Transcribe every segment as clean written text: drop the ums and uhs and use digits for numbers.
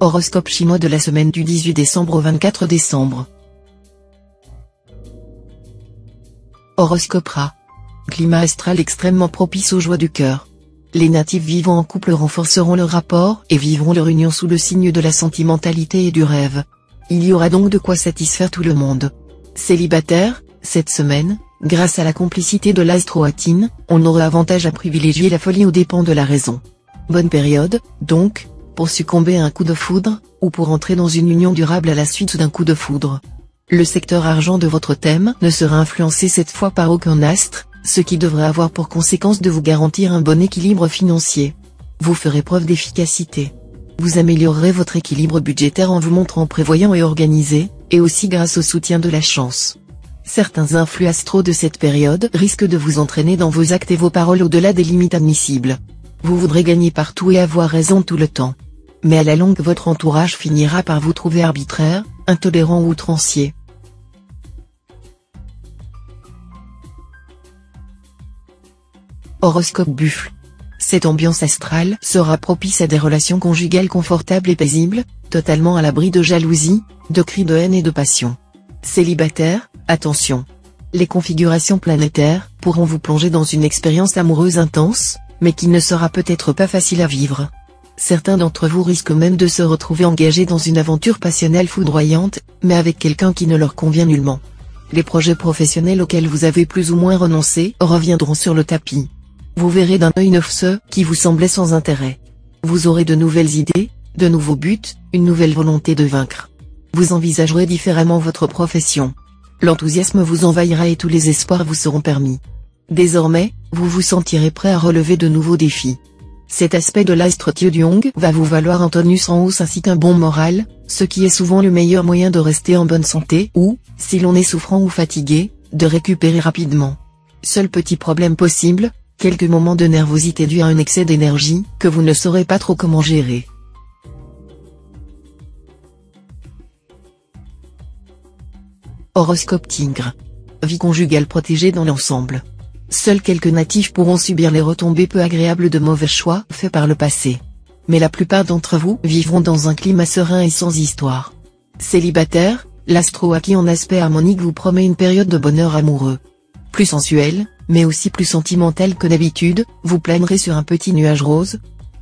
Horoscope chinois de la semaine du 18 décembre au 24 décembre. Horoscope Ra. Climat astral extrêmement propice aux joies du cœur. Les natifs vivant en couple renforceront leur rapport et vivront leur union sous le signe de la sentimentalité et du rêve. Il y aura donc de quoi satisfaire tout le monde. Célibataire, cette semaine, grâce à la complicité de l'astro-atine, on aura avantage à privilégier la folie aux dépens de la raison. Bonne période, donc, pour succomber à un coup de foudre, ou pour entrer dans une union durable à la suite d'un coup de foudre. Le secteur argent de votre thème ne sera influencé cette fois par aucun astre, ce qui devrait avoir pour conséquence de vous garantir un bon équilibre financier. Vous ferez preuve d'efficacité. Vous améliorerez votre équilibre budgétaire en vous montrant prévoyant et organisé, et aussi grâce au soutien de la chance. Certains influx astraux de cette période risquent de vous entraîner dans vos actes et vos paroles au-delà des limites admissibles. Vous voudrez gagner partout et avoir raison tout le temps. Mais à la longue votre entourage finira par vous trouver arbitraire, intolérant ou outrancier. Horoscope Buffle. Cette ambiance astrale sera propice à des relations conjugales confortables et paisibles, totalement à l'abri de jalousie, de cris de haine et de passion. Célibataire, attention. Les configurations planétaires pourront vous plonger dans une expérience amoureuse intense, mais qui ne sera peut-être pas facile à vivre. Certains d'entre vous risquent même de se retrouver engagés dans une aventure passionnelle foudroyante, mais avec quelqu'un qui ne leur convient nullement. Les projets professionnels auxquels vous avez plus ou moins renoncé reviendront sur le tapis. Vous verrez d'un œil neuf ceux qui vous semblaient sans intérêt. Vous aurez de nouvelles idées, de nouveaux buts, une nouvelle volonté de vaincre. Vous envisagerez différemment votre profession. L'enthousiasme vous envahira et tous les espoirs vous seront permis. Désormais, vous vous sentirez prêt à relever de nouveaux défis. Cet aspect de l'astre Tyodiong va vous valoir un tonus en hausse ainsi qu'un bon moral, ce qui est souvent le meilleur moyen de rester en bonne santé ou, si l'on est souffrant ou fatigué, de récupérer rapidement. Seul petit problème possible, quelques moments de nervosité dus à un excès d'énergie que vous ne saurez pas trop comment gérer. Horoscope Tigre. Vie conjugale protégée dans l'ensemble. Seuls quelques natifs pourront subir les retombées peu agréables de mauvais choix faits par le passé. Mais la plupart d'entre vous vivront dans un climat serein et sans histoire. Célibataire, l'astro qui en aspect harmonique vous promet une période de bonheur amoureux. Plus sensuel, mais aussi plus sentimental que d'habitude, vous planerez sur un petit nuage rose.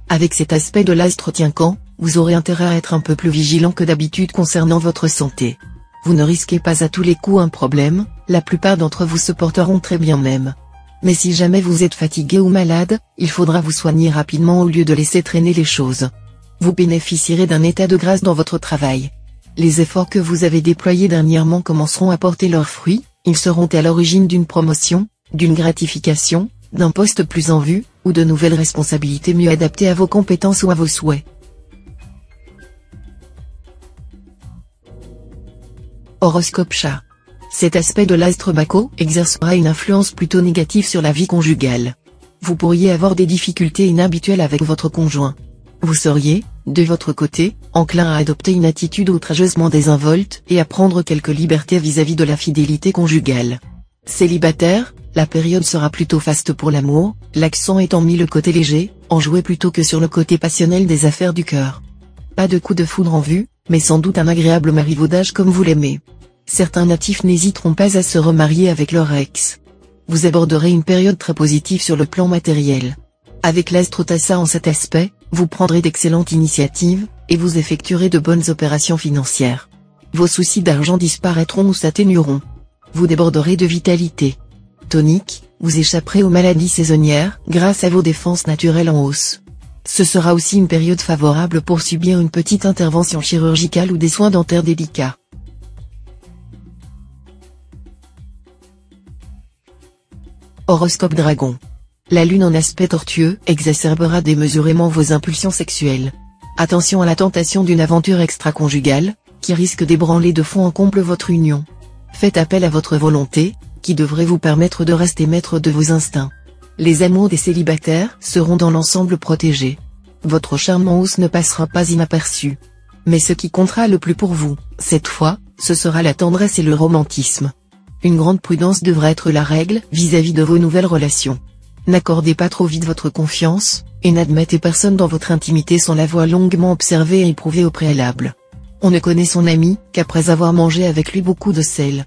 Avec cet aspect de l'astre Tiencan, vous aurez intérêt à être un peu plus vigilant que d'habitude concernant votre santé. Vous ne risquez pas à tous les coups un problème, la plupart d'entre vous se porteront très bien même. Mais si jamais vous êtes fatigué ou malade, il faudra vous soigner rapidement au lieu de laisser traîner les choses. Vous bénéficierez d'un état de grâce dans votre travail. Les efforts que vous avez déployés dernièrement commenceront à porter leurs fruits, ils seront à l'origine d'une promotion, d'une gratification, d'un poste plus en vue, ou de nouvelles responsabilités mieux adaptées à vos compétences ou à vos souhaits. Horoscope Chat. Cet aspect de l'astre Baco exercera une influence plutôt négative sur la vie conjugale. Vous pourriez avoir des difficultés inhabituelles avec votre conjoint. Vous seriez, de votre côté, enclin à adopter une attitude outrageusement désinvolte et à prendre quelques libertés vis-à-vis de la fidélité conjugale. Célibataire, la période sera plutôt faste pour l'amour, l'accent étant mis le côté léger, enjoué plutôt que sur le côté passionnel des affaires du cœur. Pas de coup de foudre en vue, mais sans doute un agréable marivaudage comme vous l'aimez. Certains natifs n'hésiteront pas à se remarier avec leur ex. Vous aborderez une période très positive sur le plan matériel. Avec l'astre Tassa en cet aspect, vous prendrez d'excellentes initiatives, et vous effectuerez de bonnes opérations financières. Vos soucis d'argent disparaîtront ou s'atténueront. Vous déborderez de vitalité. Tonique, vous échapperez aux maladies saisonnières grâce à vos défenses naturelles en hausse. Ce sera aussi une période favorable pour subir une petite intervention chirurgicale ou des soins dentaires délicats. Horoscope Dragon. La lune en aspect tortueux exacerbera démesurément vos impulsions sexuelles. Attention à la tentation d'une aventure extra-conjugale, qui risque d'ébranler de fond en comble votre union. Faites appel à votre volonté, qui devrait vous permettre de rester maître de vos instincts. Les amours des célibataires seront dans l'ensemble protégés. Votre charme en hausse ne passera pas inaperçu. Mais ce qui comptera le plus pour vous, cette fois, ce sera la tendresse et le romantisme. Une grande prudence devra être la règle vis-à-vis de vos nouvelles relations. N'accordez pas trop vite votre confiance, Et n'admettez personne dans votre intimité sans l'avoir longuement observé et éprouvé au préalable. On ne connaît son ami qu'après avoir mangé avec lui beaucoup de sel.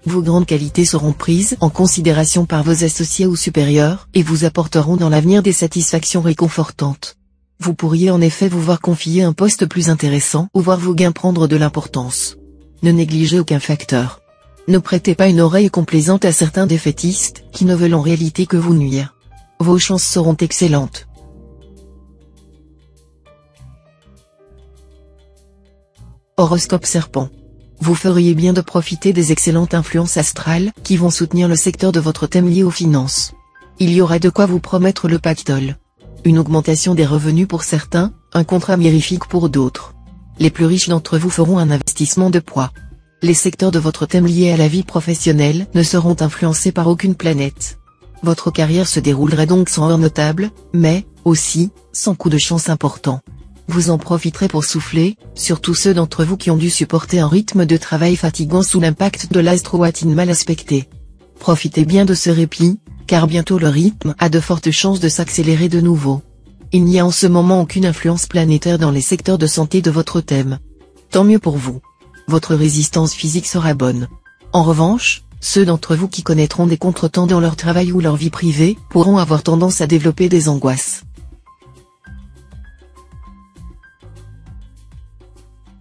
Vos grandes qualités seront prises en considération par vos associés ou supérieurs et vous apporteront dans l'avenir des satisfactions réconfortantes. Vous pourriez en effet vous voir confier un poste plus intéressant ou voir vos gains prendre de l'importance. Ne négligez aucun facteur. Ne prêtez pas une oreille complaisante à certains défaitistes qui ne veulent en réalité que vous nuire. Vos chances seront excellentes. Horoscope Serpent. Vous feriez bien de profiter des excellentes influences astrales qui vont soutenir le secteur de votre thème lié aux finances. Il y aura de quoi vous promettre le pactole. Une augmentation des revenus pour certains, un contrat mirifique pour d'autres. Les plus riches d'entre vous feront un investissement de poids. Les secteurs de votre thème liés à la vie professionnelle ne seront influencés par aucune planète. Votre carrière se déroulera donc sans heure notable, mais, aussi, sans coup de chance important. Vous en profiterez pour souffler, surtout ceux d'entre vous qui ont dû supporter un rythme de travail fatigant sous l'impact de l'astroatine mal aspectée. Profitez bien de ce répit, car bientôt le rythme a de fortes chances de s'accélérer de nouveau. Il n'y a en ce moment aucune influence planétaire dans les secteurs de santé de votre thème. Tant mieux pour vous. Votre résistance physique sera bonne. En revanche, ceux d'entre vous qui connaîtront des contretemps dans leur travail ou leur vie privée pourront avoir tendance à développer des angoisses.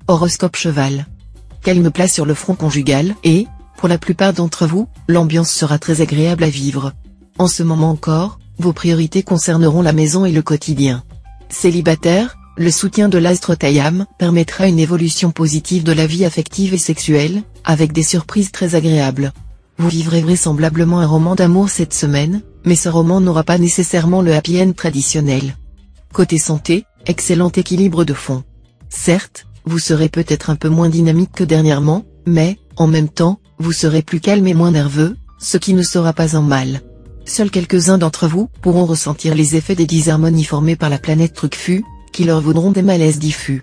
Horoscope Cheval. Calme place sur le front conjugal et, pour la plupart d'entre vous, l'ambiance sera très agréable à vivre. En ce moment encore, vos priorités concerneront la maison et le quotidien. Célibataire, le soutien de l'astre Tayam permettra une évolution positive de la vie affective et sexuelle, avec des surprises très agréables. Vous vivrez vraisemblablement un roman d'amour cette semaine, mais ce roman n'aura pas nécessairement le happy end traditionnel. Côté santé, excellent équilibre de fond. Certes, vous serez peut-être un peu moins dynamique que dernièrement, mais, en même temps, vous serez plus calme et moins nerveux, ce qui ne sera pas un mal. Seuls quelques-uns d'entre vous pourront ressentir les effets des disharmonies formées par la planète Trucfu, qui leur vaudront des malaises diffus.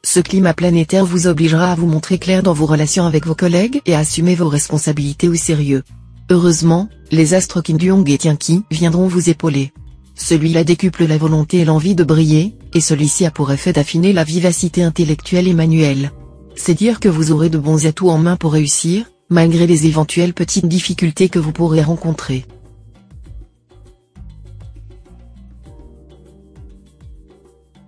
Ce climat planétaire vous obligera à vous montrer clair dans vos relations avec vos collègues et à assumer vos responsabilités au sérieux. Heureusement, les astres Kim Duong et Tianqi viendront vous épauler. Celui-là décuple la volonté et l'envie de briller, et celui-ci a pour effet d'affiner la vivacité intellectuelle et manuelle. C'est dire que vous aurez de bons atouts en main pour réussir, malgré les éventuelles petites difficultés que vous pourrez rencontrer.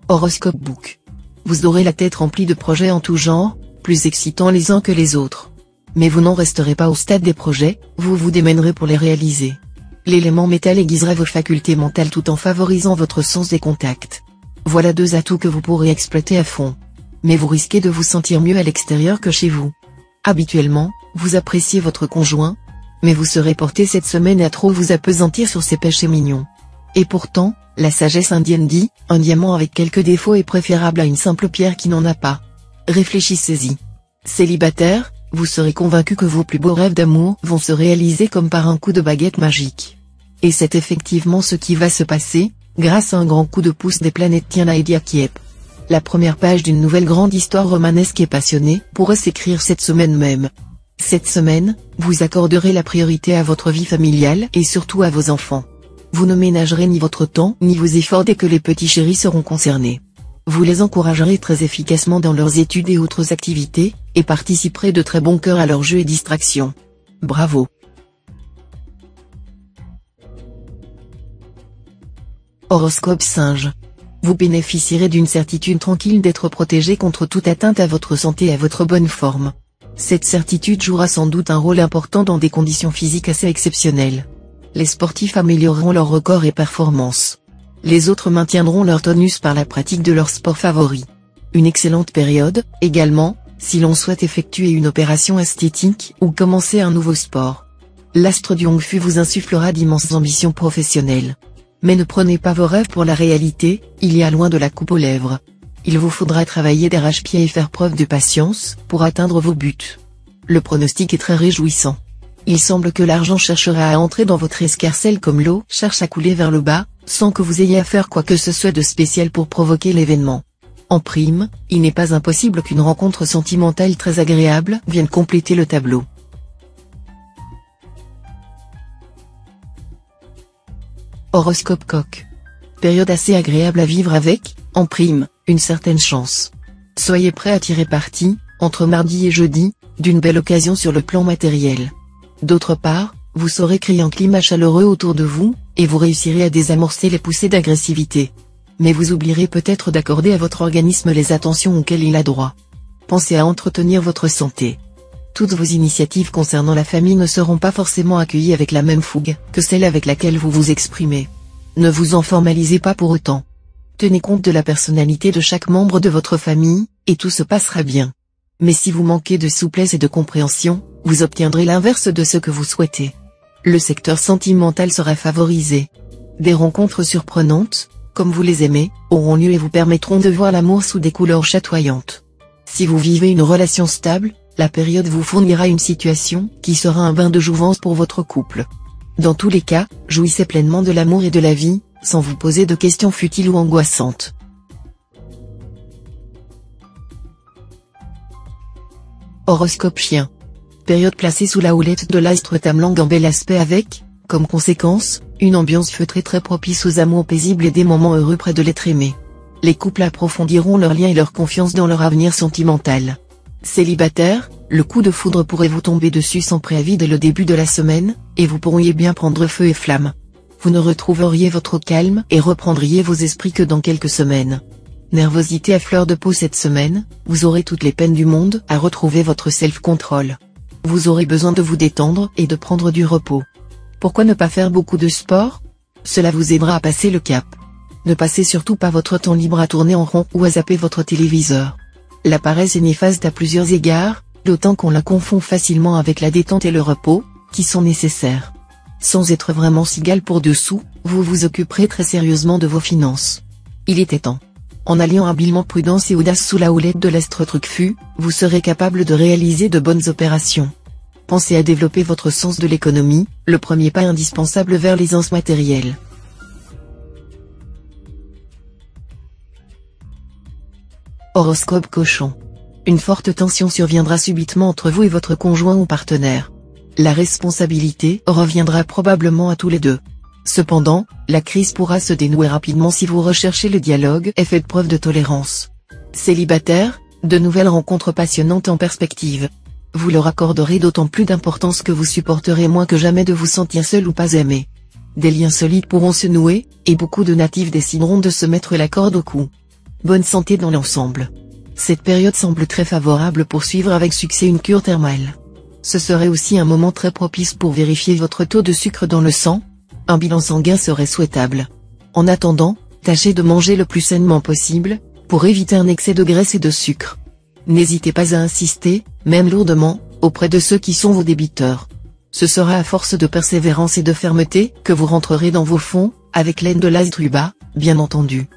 Horoscope Book. Vous aurez la tête remplie de projets en tout genre, plus excitants les uns que les autres. Mais vous n'en resterez pas au stade des projets, vous vous démènerez pour les réaliser. L'élément métal aiguisera vos facultés mentales tout en favorisant votre sens des contacts. Voilà deux atouts que vous pourrez exploiter à fond. Mais vous risquez de vous sentir mieux à l'extérieur que chez vous. Habituellement, vous appréciez votre conjoint, mais vous serez porté cette semaine à trop vous appesantir sur ses péchés mignons. Et pourtant, la sagesse indienne dit, un diamant avec quelques défauts est préférable à une simple pierre qui n'en a pas. Réfléchissez-y. Célibataire, vous serez convaincu que vos plus beaux rêves d'amour vont se réaliser comme par un coup de baguette magique. Et c'est effectivement ce qui va se passer, grâce à un grand coup de pouce des planètes Tiana et Diakiep. La première page d'une nouvelle grande histoire romanesque et passionnée pourrait s'écrire cette semaine même. Cette semaine, vous accorderez la priorité à votre vie familiale et surtout à vos enfants. Vous ne ménagerez ni votre temps ni vos efforts dès que les petits chéris seront concernés. Vous les encouragerez très efficacement dans leurs études et autres activités, et participerez de très bon cœur à leurs jeux et distractions. Bravo! Horoscope Singe. Vous bénéficierez d'une certitude tranquille d'être protégé contre toute atteinte à votre santé et à votre bonne forme. Cette certitude jouera sans doute un rôle important dans des conditions physiques assez exceptionnelles. Les sportifs amélioreront leurs records et performances. Les autres maintiendront leur tonus par la pratique de leur sport favori. Une excellente période, également, si l'on souhaite effectuer une opération esthétique ou commencer un nouveau sport. L'astre du Hongfu vous insufflera d'immenses ambitions professionnelles. Mais ne prenez pas vos rêves pour la réalité, il y a loin de la coupe aux lèvres. Il vous faudra travailler d'arrache-pied et faire preuve de patience pour atteindre vos buts. Le pronostic est très réjouissant. Il semble que l'argent cherchera à entrer dans votre escarcelle comme l'eau cherche à couler vers le bas, sans que vous ayez à faire quoi que ce soit de spécial pour provoquer l'événement. En prime, il n'est pas impossible qu'une rencontre sentimentale très agréable vienne compléter le tableau. Horoscope Coq. Période assez agréable à vivre avec, en prime, une certaine chance. Soyez prêts à tirer parti, entre mardi et jeudi, d'une belle occasion sur le plan matériel. D'autre part, vous saurez créer un climat chaleureux autour de vous, et vous réussirez à désamorcer les poussées d'agressivité. Mais vous oublierez peut-être d'accorder à votre organisme les attentions auxquelles il a droit. Pensez à entretenir votre santé. Toutes vos initiatives concernant la famille ne seront pas forcément accueillies avec la même fougue que celle avec laquelle vous vous exprimez. Ne vous en formalisez pas pour autant. Tenez compte de la personnalité de chaque membre de votre famille, et tout se passera bien. Mais si vous manquez de souplesse et de compréhension, vous obtiendrez l'inverse de ce que vous souhaitez. Le secteur sentimental sera favorisé. Des rencontres surprenantes, comme vous les aimez, auront lieu et vous permettront de voir l'amour sous des couleurs chatoyantes. Si vous vivez une relation stable, la période vous fournira une situation qui sera un bain de jouvence pour votre couple. Dans tous les cas, jouissez pleinement de l'amour et de la vie, sans vous poser de questions futiles ou angoissantes. Horoscope chien. Période placée sous la houlette de l'astre Tamlang en bel aspect avec, comme conséquence, une ambiance feutrée très propice aux amours paisibles et des moments heureux près de l'être aimé. Les couples approfondiront leur lien et leur confiance dans leur avenir sentimental. Célibataire, le coup de foudre pourrait vous tomber dessus sans préavis dès le début de la semaine, et vous pourriez bien prendre feu et flamme. Vous ne retrouveriez votre calme et reprendriez vos esprits que dans quelques semaines. Nervosité à fleur de peau cette semaine, vous aurez toutes les peines du monde à retrouver votre self-control. Vous aurez besoin de vous détendre et de prendre du repos. Pourquoi ne pas faire beaucoup de sport? Cela vous aidera à passer le cap. Ne passez surtout pas votre temps libre à tourner en rond ou à zapper votre téléviseur. La paresse est néfaste à plusieurs égards, d'autant qu'on la confond facilement avec la détente et le repos, qui sont nécessaires. Sans être vraiment cigale pour dessous, vous vous occuperez très sérieusement de vos finances. Il était temps. En alliant habilement prudence et audace sous la houlette de l'astre Truquefut, vous serez capable de réaliser de bonnes opérations. Pensez à développer votre sens de l'économie, le premier pas indispensable vers l'aisance matérielle. Horoscope Cochon. Une forte tension surviendra subitement entre vous et votre conjoint ou partenaire. La responsabilité reviendra probablement à tous les deux. Cependant, la crise pourra se dénouer rapidement si vous recherchez le dialogue et faites preuve de tolérance. Célibataire, de nouvelles rencontres passionnantes en perspective. Vous leur accorderez d'autant plus d'importance que vous supporterez moins que jamais de vous sentir seul ou pas aimé. Des liens solides pourront se nouer, et beaucoup de natifs décideront de se mettre la corde au cou. Bonne santé dans l'ensemble. Cette période semble très favorable pour suivre avec succès une cure thermale. Ce serait aussi un moment très propice pour vérifier votre taux de sucre dans le sang. Un bilan sanguin serait souhaitable. En attendant, tâchez de manger le plus sainement possible, pour éviter un excès de graisse et de sucre. N'hésitez pas à insister, même lourdement, auprès de ceux qui sont vos débiteurs. Ce sera à force de persévérance et de fermeté que vous rentrerez dans vos fonds, avec l'aide de l'as Druba, bien entendu.